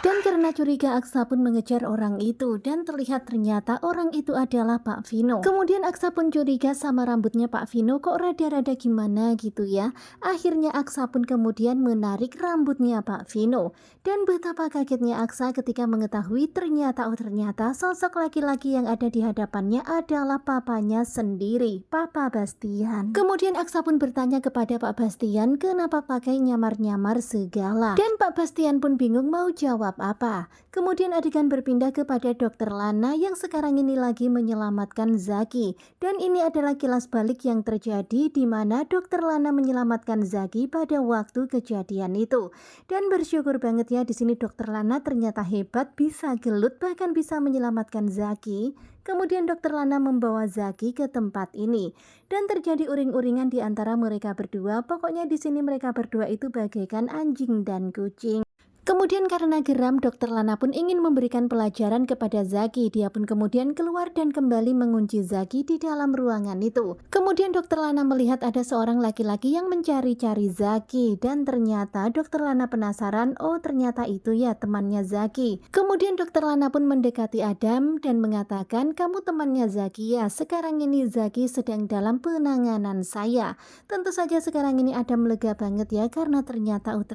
Dan karena curiga, Aksa pun mengejar orang itu dan ternyata orang itu adalah Pak Vino. Kemudian Aksa pun curiga sama rambutnya Pak Vino kok rada-rada gimana gitu ya. Akhirnya Aksa pun kemudian menarik rambutnya Pak Vino. Dan betapa kagetnya Aksa ketika mengetahui ternyata sosok laki-laki yang ada di hadapannya adalah papanya sendiri, Papa Bastian. Kemudian Aksa pun bertanya kepada Pak Bastian kenapa pakai nyamar-nyamar segala. Dan Pak Bastian pun bingung mau jawab apa. Kemudian adegan berpindah kepada Dokter Lana yang sekarang ini lagi menyelamatkan Zaki. Dan ini adalah kilas balik yang terjadi di mana Dokter Lana menyelamatkan Zaki pada waktu kejadian itu. Dan bersyukur banget ya di sini Dokter Lana ternyata hebat, bisa gelut bahkan bisa menyelamatkan Zaki. Kemudian Dokter Lana membawa Zaki ke tempat ini dan terjadi uring-uringan di antara mereka berdua. Pokoknya di sini mereka berdua itu bagaikan anjing dan kucing. Kemudian karena geram, Dokter Lana pun ingin memberikan pelajaran kepada Zaki. Dia pun kemudian keluar dan kembali mengunci Zaki di dalam ruangan itu. Kemudian Dokter Lana melihat ada seorang laki-laki yang mencari-cari Zaki. Dan ternyata Dokter Lana penasaran, oh ternyata itu ya temannya Zaki. Kemudian Dokter Lana pun mendekati Adam dan mengatakan, kamu temannya Zaki ya, sekarang ini Zaki sedang dalam penanganan saya. Tentu saja sekarang ini Adam lega banget ya karena ternyata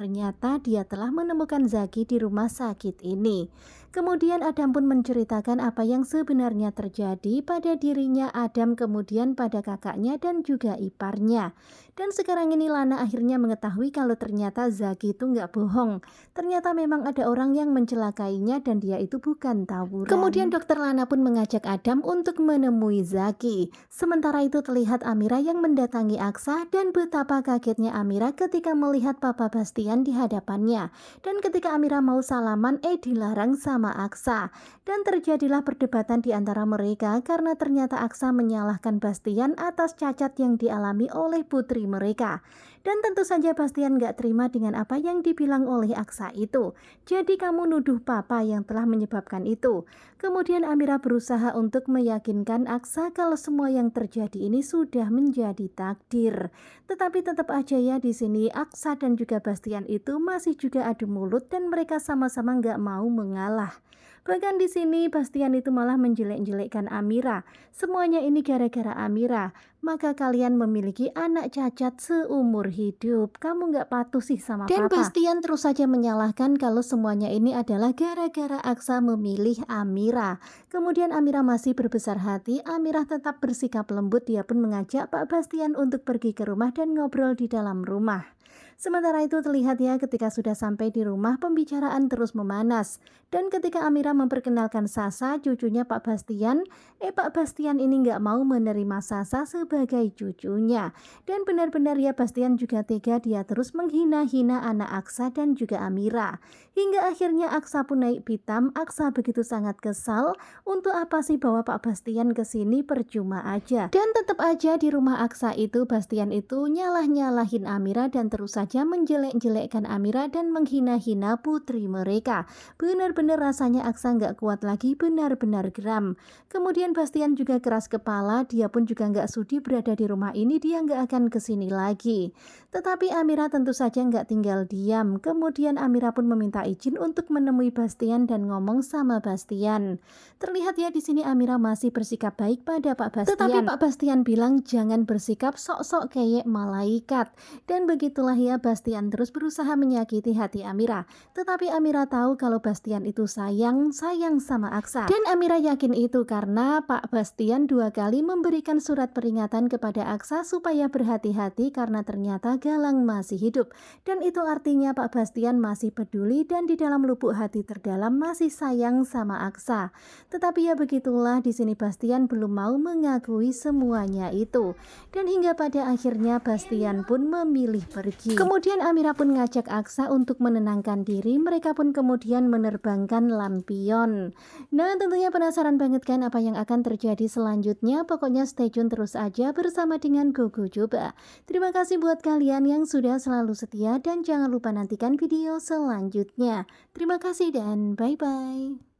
dia telah menemukan Zaki di rumah sakit ini. Kemudian Adam pun menceritakan apa yang sebenarnya terjadi pada dirinya Adam, kemudian pada kakaknya dan juga iparnya. Dan sekarang ini Lana akhirnya mengetahui kalau ternyata Zaki itu nggak bohong. Ternyata memang ada orang yang mencelakainya dan dia itu bukan tawuran. Kemudian Dokter Lana pun mengajak Adam untuk menemui Zaki. Sementara itu terlihat Amira yang mendatangi Aksa dan betapa kagetnya Amira ketika melihat Papa Bastian di hadapannya. Dan ketika Amira mau salaman, dilarang sama Aksa. Dan terjadilah perdebatan di antara mereka karena ternyata Aksa menyalahkan Bastian atas cacat yang dialami oleh putri mereka. Dan tentu saja Bastian gak terima dengan apa yang dibilang oleh Aksa itu. Jadi kamu nuduh papa yang telah menyebabkan itu. Kemudian Amira berusaha untuk meyakinkan Aksa kalau semua yang terjadi ini sudah menjadi takdir. Tetapi tetap aja ya di sini Aksa dan juga Bastian itu masih juga adu mulut dan mereka sama-sama nggak mau mengalah. Bahkan di sini Bastian itu malah menjelek-jelekkan Amira. Semuanya ini gara-gara Amira. Maka kalian memiliki anak cacat seumur hidup. Kamu nggak patuh sih sama Dan papa. Bastian terus saja menyalahkan kalau semuanya ini adalah gara-gara Aksa memilih Amira. Kemudian Amira masih berbesar hati. Amira tetap bersikap lembut. Dia pun mengajak Pak Bastian untuk pergi ke rumah dan ngobrol di dalam rumah. Sementara itu terlihat ya ketika sudah sampai di rumah pembicaraan terus memanas. Dan ketika Amira memperkenalkan Sasa, cucunya Pak Bastian, Pak Bastian ini nggak mau menerima Sasa sebagai cucunya. Dan benar-benar ya Bastian juga tega, dia terus menghina-hina anak Aksa dan juga Amira. Hingga akhirnya Aksa pun naik pitam. Aksa begitu sangat kesal, untuk apa sih bawa Pak Bastian ke sini, percuma aja. Dan tetap aja di rumah Aksa itu Bastian itu nyalah-nyalahin Amira dan terus saja menjelek-jelekkan Amira dan menghina-hina putri mereka. Benar-benar rasanya Aksa nggak kuat lagi, benar-benar geram. Kemudian Bastian juga keras kepala, dia pun juga nggak sudi berada di rumah ini, dia nggak akan kesini lagi. Tetapi Amira tentu saja nggak tinggal diam. Kemudian Amira pun meminta izin untuk menemui Bastian dan ngomong sama Bastian. Terlihat ya di sini Amira masih bersikap baik pada Pak Bastian. Tetapi Pak Bastian bilang jangan bersikap sok-sok kayak malaikat. Dan begitulah ya Bastian terus berusaha menyakiti hati Amira. Tetapi Amira tahu kalau Bastian itu sayang sama Aksa. Dan Amira yakin itu karena Pak Bastian 2 kali memberikan surat peringatan kepada Aksa supaya berhati-hati karena ternyata Galang masih hidup. Dan itu artinya Pak Bastian masih peduli dan di dalam lubuk hati terdalam masih sayang sama Aksa. Tetapi ya begitulah di sini Bastian belum mau mengakui semuanya itu. Dan hingga pada akhirnya Bastian pun memilih pergi. Kemudian Amira pun ngajak Aksa untuk menenangkan diri. Mereka pun kemudian menerbangkan lampion. Nah tentunya penasaran banget kan apa yang akan terjadi selanjutnya. Pokoknya stay tune terus aja bersama dengan Gogo Coba. Terima kasih buat kalian yang sudah selalu setia dan jangan lupa nantikan video selanjutnya. Terima kasih dan bye-bye.